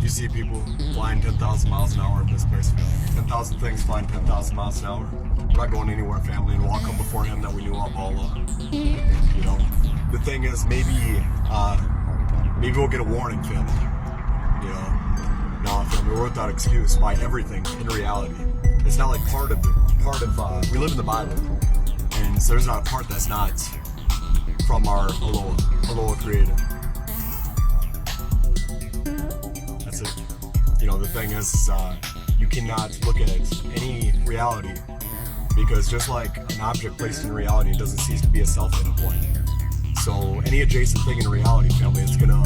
You see people flying 10,000 miles an hour in this place. 10,000 things flying 10,000 miles an hour. We're not going anywhere, family, and we'll all come before Him that we knew of all. You know, the thing is, maybe we'll get a warning, family. You know, no, family, we're without excuse by everything in reality. It's not like part of we live in the Bible, and so there's not a part that's not from our Aloha Creator. That's it. You know, the thing is, you cannot look at any reality, because just like an object placed in reality, it doesn't cease to be a self at a point. So any adjacent thing in reality, family, it's gonna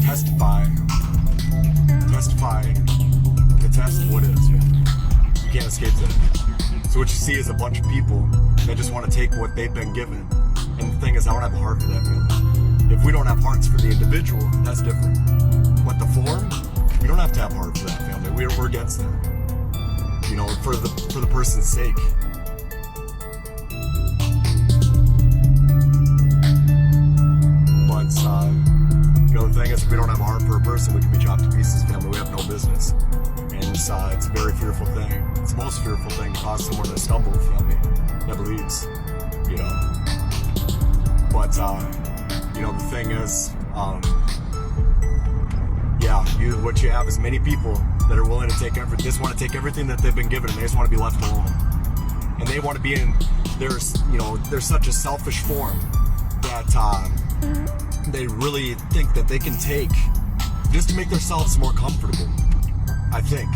testify to test what is. You can't escape that. So what you see is a bunch of people that just want to take what they've been given. And the thing is, I don't have a heart for that, family. If we don't have hearts for the individual, that's different. But the form, we don't have to have heart for that, family. We're against that. You know, for the person's sake. But you know, the thing is, if we don't have a heart for a person, we can be chopped to pieces, family. We have no business. And it's a very fearful thing. It's the most fearful thing to cause someone to stumble, family, that believes, you know. But, you know, the thing is, what you have is many people that are willing to take everything, just want to take everything that they've been given, and they just want to be left alone. And they want to be in, there's such a selfish form that they really think that they can take just to make themselves more comfortable. I think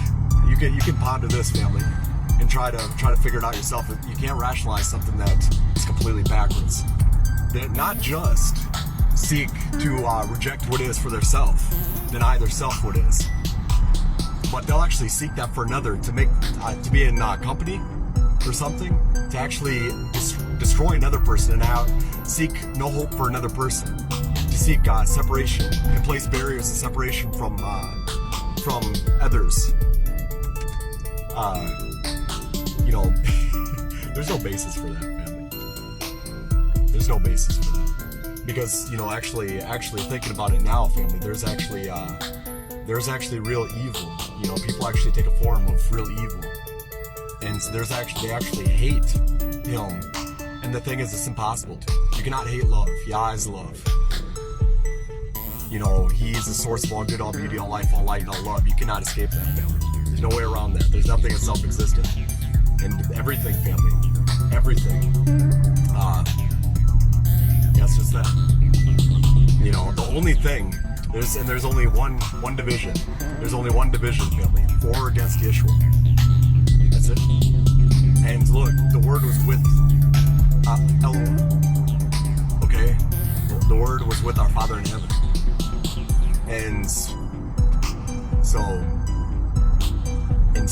you can ponder this, family, and try to figure it out yourself. You can't rationalize something that is completely backwards. That not just seek to reject what is for their self, deny their self what is, but they'll actually seek that for another, to make to be in company or something, to actually destroy another person and seek no hope for another person, to seek separation and place barriers of separation from others. You know, there's no basis for that, family. There's no basis for that, because, you know, actually thinking about it now, family, there's actually real evil. You know, people actually take a form of real evil, and so they actually hate Him. And the thing is, it's impossible to. You cannot hate love. Yah is love. You know, He is the source of all good, all beauty, all life, all light, and all love. You cannot escape that, family. There's no way around that. There's nothing that's self-existent. And everything, family, everything. It's just that. You know, the only thing, there's only one division. There's only one division, family. For or against Yeshua. That's it. And look, the Word was with Elohim. Okay? The Word was with our Father in heaven. And so, and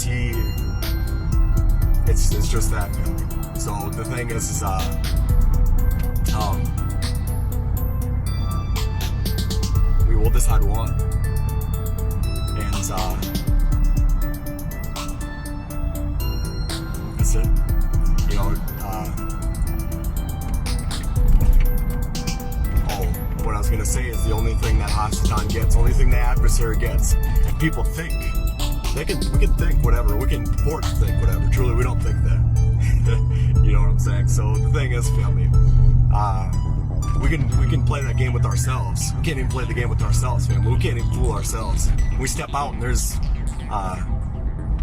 it's just that, family. So the thing is we will decide one. And that's it. You know, what I was going to say is the only thing that Hasatan gets, only thing the adversary gets, if people think, we can think whatever, we can purport to think whatever, truly we don't think that. You know what I'm saying? So the thing is, family, we can play that game with ourselves. We can't even play the game with ourselves, family. We can't even fool ourselves. We step out and there's,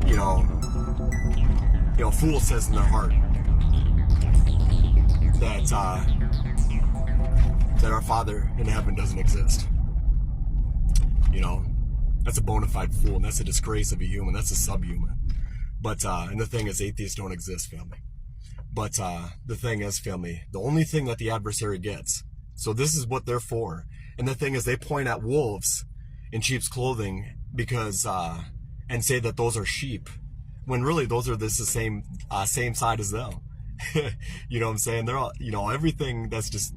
you know, fool says in their heart that our Father in heaven doesn't exist. You know, that's a bona fide fool, and that's a disgrace of a human. That's a subhuman. But and the thing is, atheists don't exist, family. But the thing is, family, the only thing that the adversary gets, so this is what they're for. And the thing is, they point at wolves in sheep's clothing because and say that those are sheep, when really those are the same side as them. You know what I'm saying? They're all, you know, everything that's just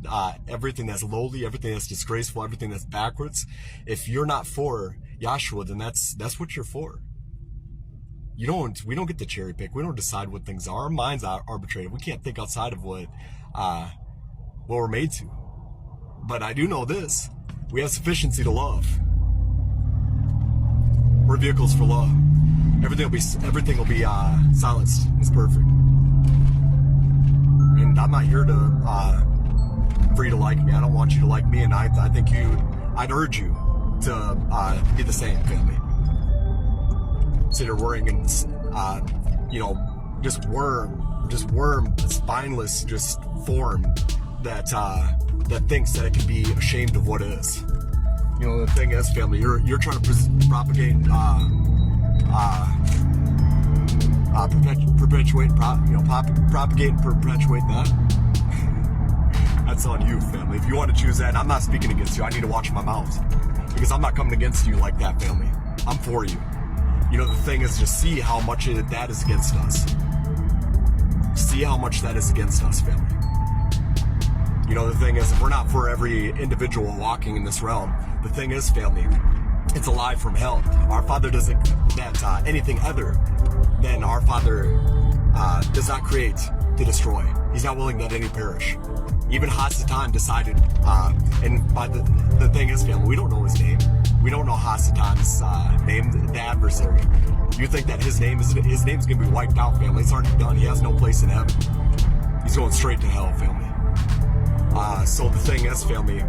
everything that's lowly, everything that's disgraceful, everything that's backwards. If you're not for Yahshua, then that's what you're for. We don't get to cherry pick. We don't decide what things are. Our minds are arbitrary. We can't think outside of what we're made to. But I do know this: we have sufficiency to love. We're vehicles for love. Everything will be silenced. It's perfect. And I'm not here for you to like me. I don't want you to like me, and I think I'd urge you to be the same, family. Instead of worrying and just worm, spineless, just form that thinks that it can be ashamed of what is. The thing is, family, you're trying to propagate, propagate and perpetuate that. That's on you, family. If you want to choose that, and I'm not speaking against you. I need to watch my mouth because I'm not coming against you like that, family. I'm for you. The thing is, just see how much that is against us. See how much that is against us, family. The thing is, if we're not for every individual walking in this realm, the thing is, family, it's a lie from hell. Our Father doesn't that anything other than our Father does not create to destroy. He's not willing that any perish. Even Hasatan decided, and by the thing is, family, we don't know his name. We don't know Hasatan's name, the adversary. You think that his name's gonna be wiped out, family? It's already done. He has no place in heaven. He's going straight to hell, family. So the thing is, family,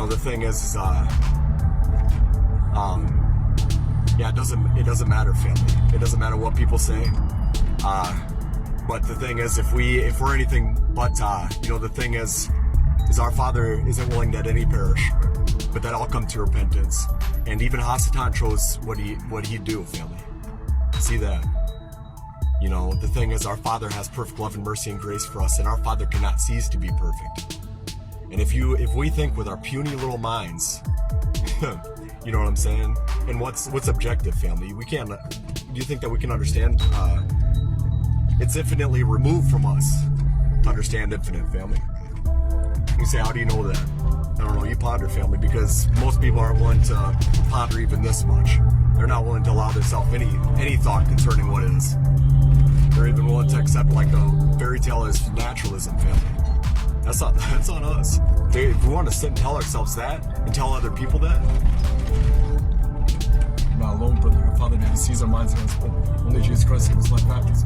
the thing is, it doesn't matter, family. It doesn't matter what people say. But the thing is, if we're anything but, the thing is our Father isn't willing that any perish, but that all come to repentance. And even Hasatan chose what he'd do, family. See that? The thing is, our Father has perfect love and mercy and grace for us, and our Father cannot cease to be perfect. And if we think with our puny little minds, you know what I'm saying? And what's objective, family? We can't. Do you think that we can understand? It's infinitely removed from us to understand infinite, family. You say, how do you know that? I don't know. You ponder, family, because most people aren't willing to ponder even this much. They're not willing to allow themselves any thought concerning what is. They're even willing to accept like a fairy tale as naturalism, family. That's on us. If we want to sit and tell ourselves that and tell other people that, we're not alone, brother. Our Father never sees our minds in us, but only Jesus Christ gave his life after us.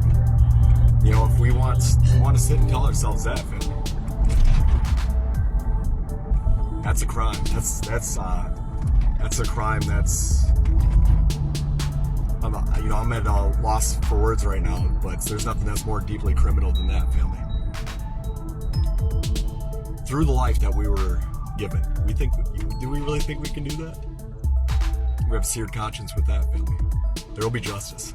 If we want to sit and tell ourselves that, family, that's a crime. That's a crime. I'm at a loss for words right now, but there's nothing that's more deeply criminal than that, family. Through the life that we were given, do we really think we can do that? We have a seared conscience with that, family. There will be justice.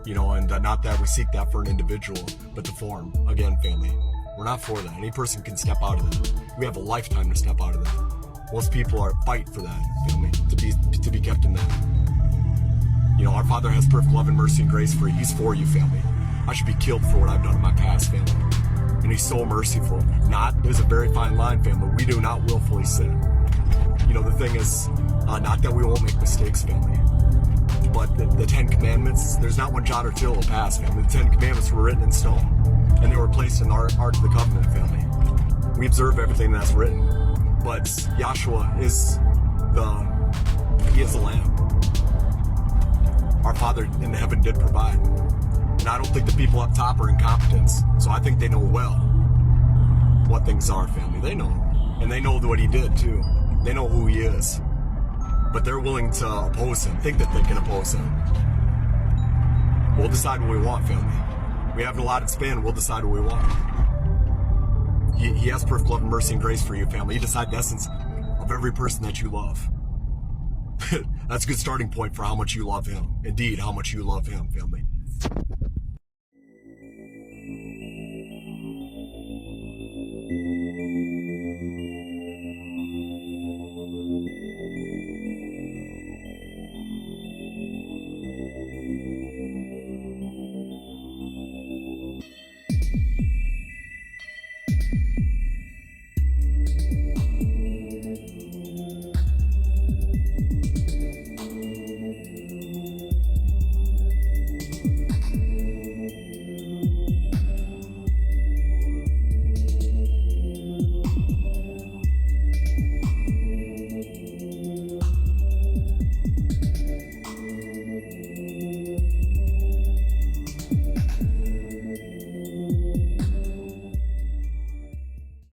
And not that we seek that for an individual, but the form. Again, family, we're not for that. Any person can step out of that. We have a lifetime to step out of that. Most people fight for that, family, to be kept in that. Our Father has perfect love and mercy and grace for you. He's for you, family. I should be killed for what I've done in my past, family. And he's so merciful. There's a very fine line, family. We do not willfully sin. The thing is, not that we won't make mistakes, family. But the Ten Commandments, there's not one jot or tittle will pass, family. The Ten Commandments were written in stone. And they were placed in our Ark of the Covenant, family. We observe everything that's written. But Yahshua is the Lamb. Our Father in heaven did provide. And I don't think the people up top are incompetent. So I think they know well what things are, family. They know. And they know what he did, too. They know who he is. But they're willing to oppose him, think that they can oppose him. We'll decide what we want, family. We have an allotted span, we'll decide what we want. He has perfect love and mercy and grace for you, family. He decides the essence of every person that you love. That's a good starting point for how much you love him. Indeed, how much you love him, family.